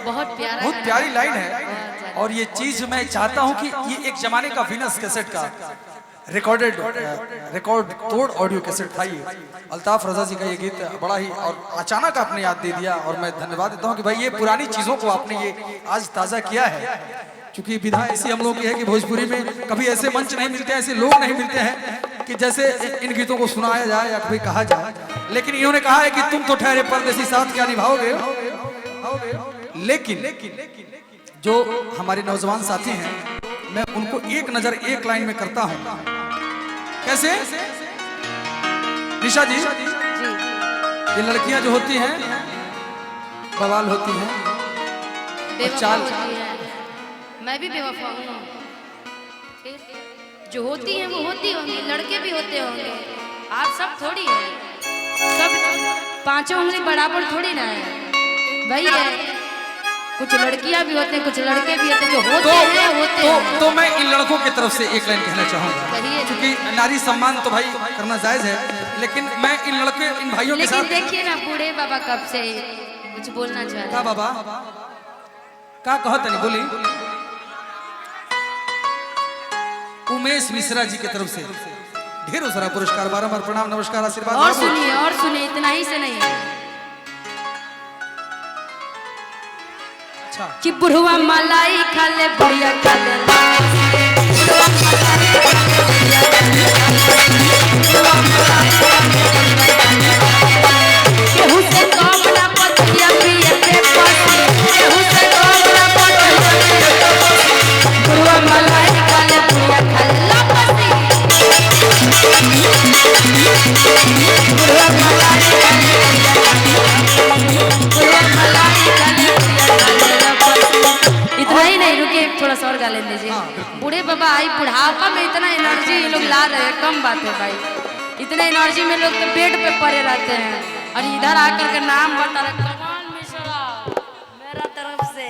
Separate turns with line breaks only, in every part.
बहुत प्यारी लाइन है। और ये चीज मैं चाहता हूँ कि ये एक जमाने का वीनस कैसेट का रिकॉर्ड तोड़ ऑडियो कैसेट था ये। अल्ताफ रजा जी का ये गीत बड़ा ही और अचानक आपने याद दे दिया, और मैं धन्यवाद देता हूँ कि भाई ये पुरानी चीजों को आपने ये आज ताजा किया है। क्योंकि विधा ऐसी हम लोग की है कि भोजपुरी में कभी ऐसे मंच नहीं मिलते, ऐसे लोग नहीं मिलते हैं कि जैसे इन गीतों को सुनाया जाए या कभी कहा जाए। लेकिन इन्होंने कहा है कि तुम तो ठहरे परदेसी साथ क्या निभाओगे। लेकिन जो हमारे नौजवान साथी हैं, मैं उनको एक नजर एक लाइन में करता हूं। कैसे निशा जी, ये लड़कियां जो होती हैं बवाल होती हैं, और चाल
मैं भी बेवफा हूँ। जो होती हैं वो होती होंगी, लड़के भी होते होंगे। आप सब थोड़ी है, सब पांचों उंगली बराबर थोड़ी ना है भाई है। कुछ लड़कियां भी होते हैं, कुछ लड़के भी होते हैं, जो होते हैं।
तो मैं इन लड़कों की तरफ से एक लाइन कहना चाहूंगा, क्योंकि नारी सम्मान तो भाई करना जायज है, लेकिन मैं इन लड़के इन भाइयों के साथ।
देखिए ना बूढ़े बाबा कब से कुछ बोलना चाह रहे हैं।
बाबा का कहत नहीं बोली। उमेश मिश्रा जी की तरफ से ढेरों सारा पुरस्कार, बारंबार प्रणाम, नमस्कार, आशीर्वाद।
और सुनिए, इतना ही से नहीं है
अच्छा
कि बुढ़वा मलाई खा ले बुढ़िया खा ले, बुढ़वा मलाई खा ले बुढ़िया खा ले, बुढ़वा मलाई खा ले बुढ़िया खा ले। केहू से कम ना पतिया पिए पे पसी, केहू से कम ना पतिया पिए पे पसी, बुढ़वा मलाई खा ले बुढ़िया खा ले लापसी, बुढ़वा मलाई खा ले बुढ़िया खा ले, बुढ़वा मलाई खा ले बुढ़िया खा ले। इतना ही नहीं, रुके थोड़ा सा और गा लेने दीजिए। बूढ़े बाबा आई बुढ़ापा में इतना एनर्जी ये लोग ला रहे हैं, कम बात है भाई। इतना एनर्जी में लोग तो बेड पे पड़े रहते हैं और इधर आकर के नाम बता रहे कमाल मिश्रा मेरा तरफ से।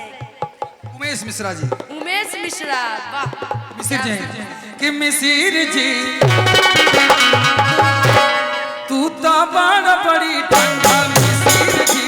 उमेश मिश्रा जी,
उमेश मिश्रा, वाह
मिसिर जी कि मिसिर जी तू तो बड़ा बड़ी ठंडा, मिसिर जी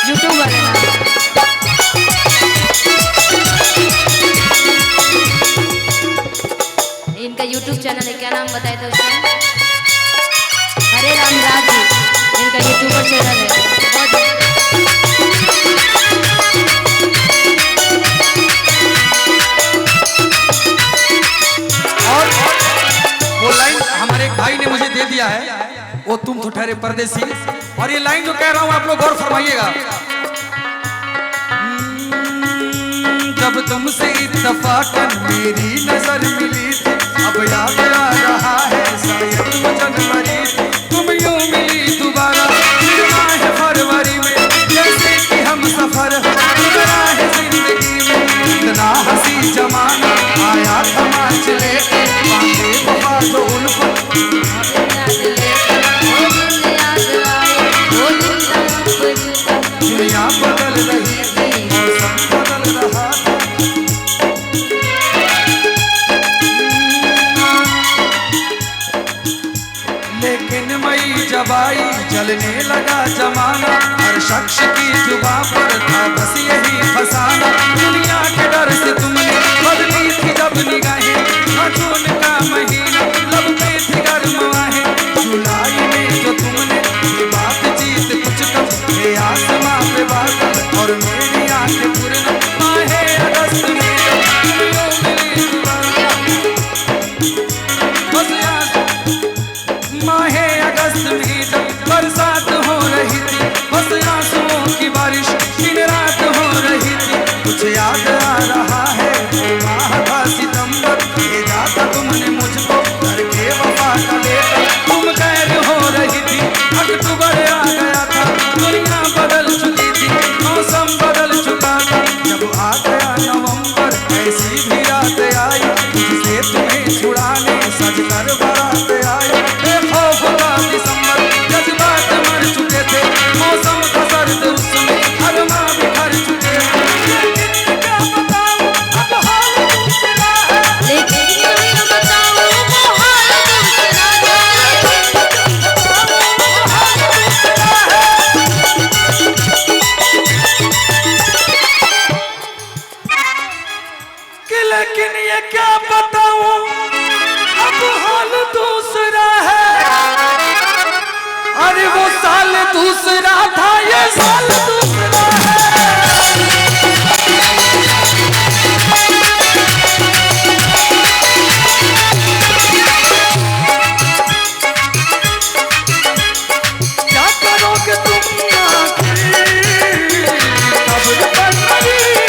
तू तो बड़ा
यूट्यूब चैनल है, क्या नाम बताए थे उसका? हरे राम राज जी, इनका यूट्यूबर चैनल है।
और वो लाइन हमारे भाई ने मुझे दे दिया है, वो तुम तो ठहरे परदेसी, और ये लाइन जो कह रहा हूँ आप लोग गौर फरमाइएगा। जब तुमसे इत्तफाकन मेरी नजर मिली थी, अब याद आ रहा है शायद वो जनवरी, तुम यूं मिली दोबारा है फरवरी में, जैसे कि हम सफर गुजरा है जिंदगी में। इतना हंसी जमाना आया था मार्च लेके, बांधे वफा जो उल्फत दुनिया बदल रही थी, मौसम बदल रहा था। लेकिन मई जब आई चलने लगा जमाना, हर शख्स की जुबां पर था बस यही फसाना। दुनिया के डर से तुमने बदली थी जब निगाहें, जून का महीना लब पे थी गर्म आहें, जुलाई में जो तुमने ये बातचीत कुछ कम ये आसमां पे बादल और मेरी आंखें पूर्ण माहे अगस्त में माहे अगस्त में जब बरसात हो रही थी, बस आंसुओं की बारिश दिन रात हो रही थी। कुछ याद आ रहा है माह था सितंबर, भेजा था तुमने मुझको करके वफा का लेकर, तुम गैर हो रही थी। अक्टूबर आ गया था, दुनिया बदल चुकी थी, मौसम बदल चुका था। जब आ गया नवंबर ऐसी भी रात आई, जिसे तुम्हें छुड़ाने सज कर बारात आई। दिसंबर जज्बात मर चुके थे, मौसम का सर्द उसमें अरमा बिखर चुके थे। लेकिन क्या बताऊं अब हाल दूसरा है,
लेकिन क्या बताऊं वो हाल दूसरा
है, कि लेकिन ये क्या बताऊं अब हाल दूसरा है। अरे वो साल दूसरा था, ये साल दूसरा है। क्या करोगे तुम आखिर, कब्र पर नहीं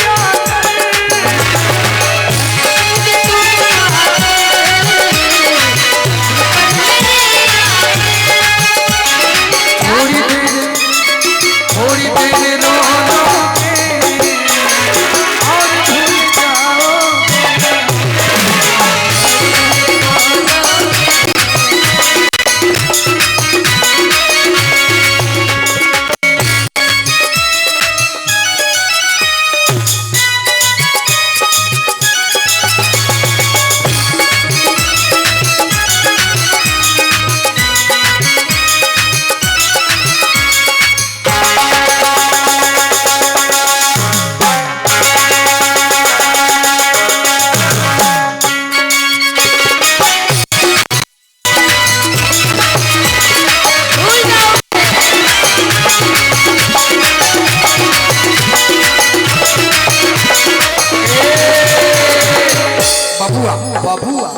बबुआ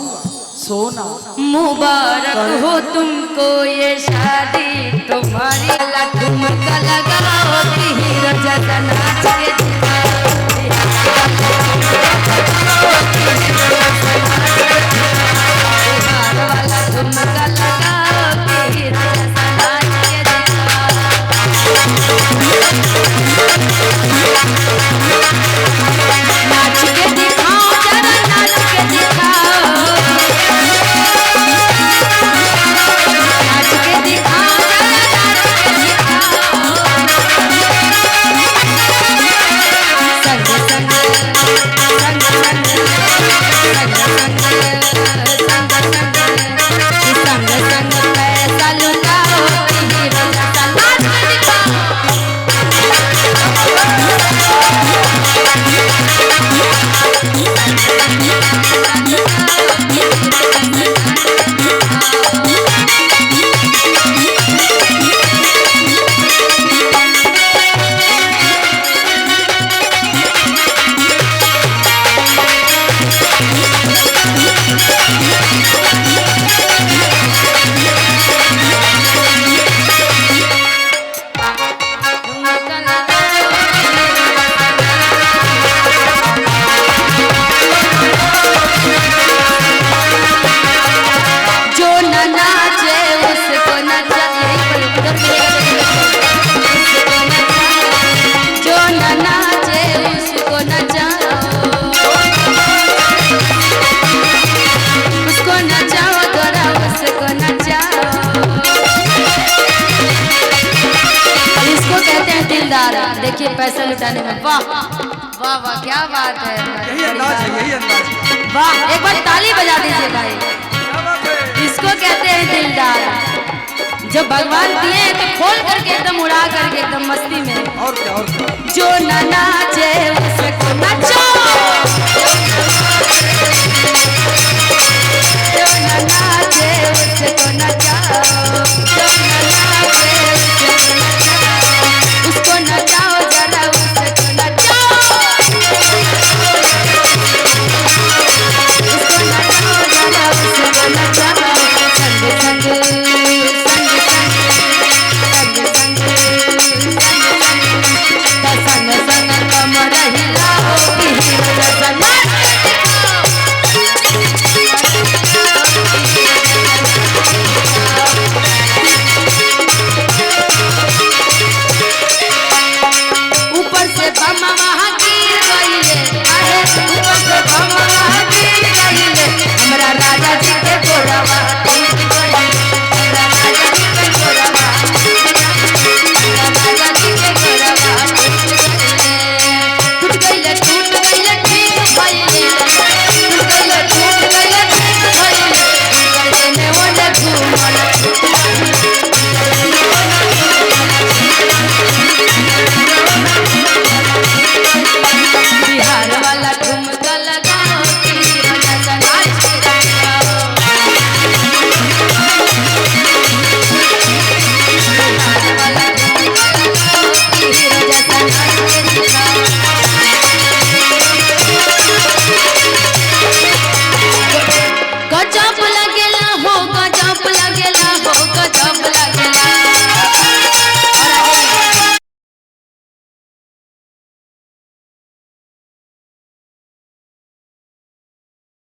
सोना
मुबारक हो तुमको ये शादी तुम्हारी ला ठुमका लगाओ तीर जैसा नाच के दिखाओ बिहार वाला ठुमका लगाओ तीर जैसा नाच के दिखाओ नाच के दिखाओ जरा नाच के दिखाओ नाच के दिखाओ जरा नाच के दिखाओ संग संग संग संग संग संग पैसा लुटाओ हीरो जैसा नाच के दिखाओ जो न नाचे उसको नचा जो न नाचे उसको नचाओ उसको नचाओ थोड़ा उसको नचाओ इसको कहते हैं दिलदार देखिए पैसा लुटाने में वाह वाह वाह क्या बात है
यही अंदाज है, यही अंदाज है।
वाह एक बार ताली बजा दीजिए भाई
क्या बात है?
इसको कहते हैं दिलदार जब भगवान दिए तो खोल करके एकदम उड़ा करके एकदम मस्ती में
और क्या और क्या?
जो न नाचे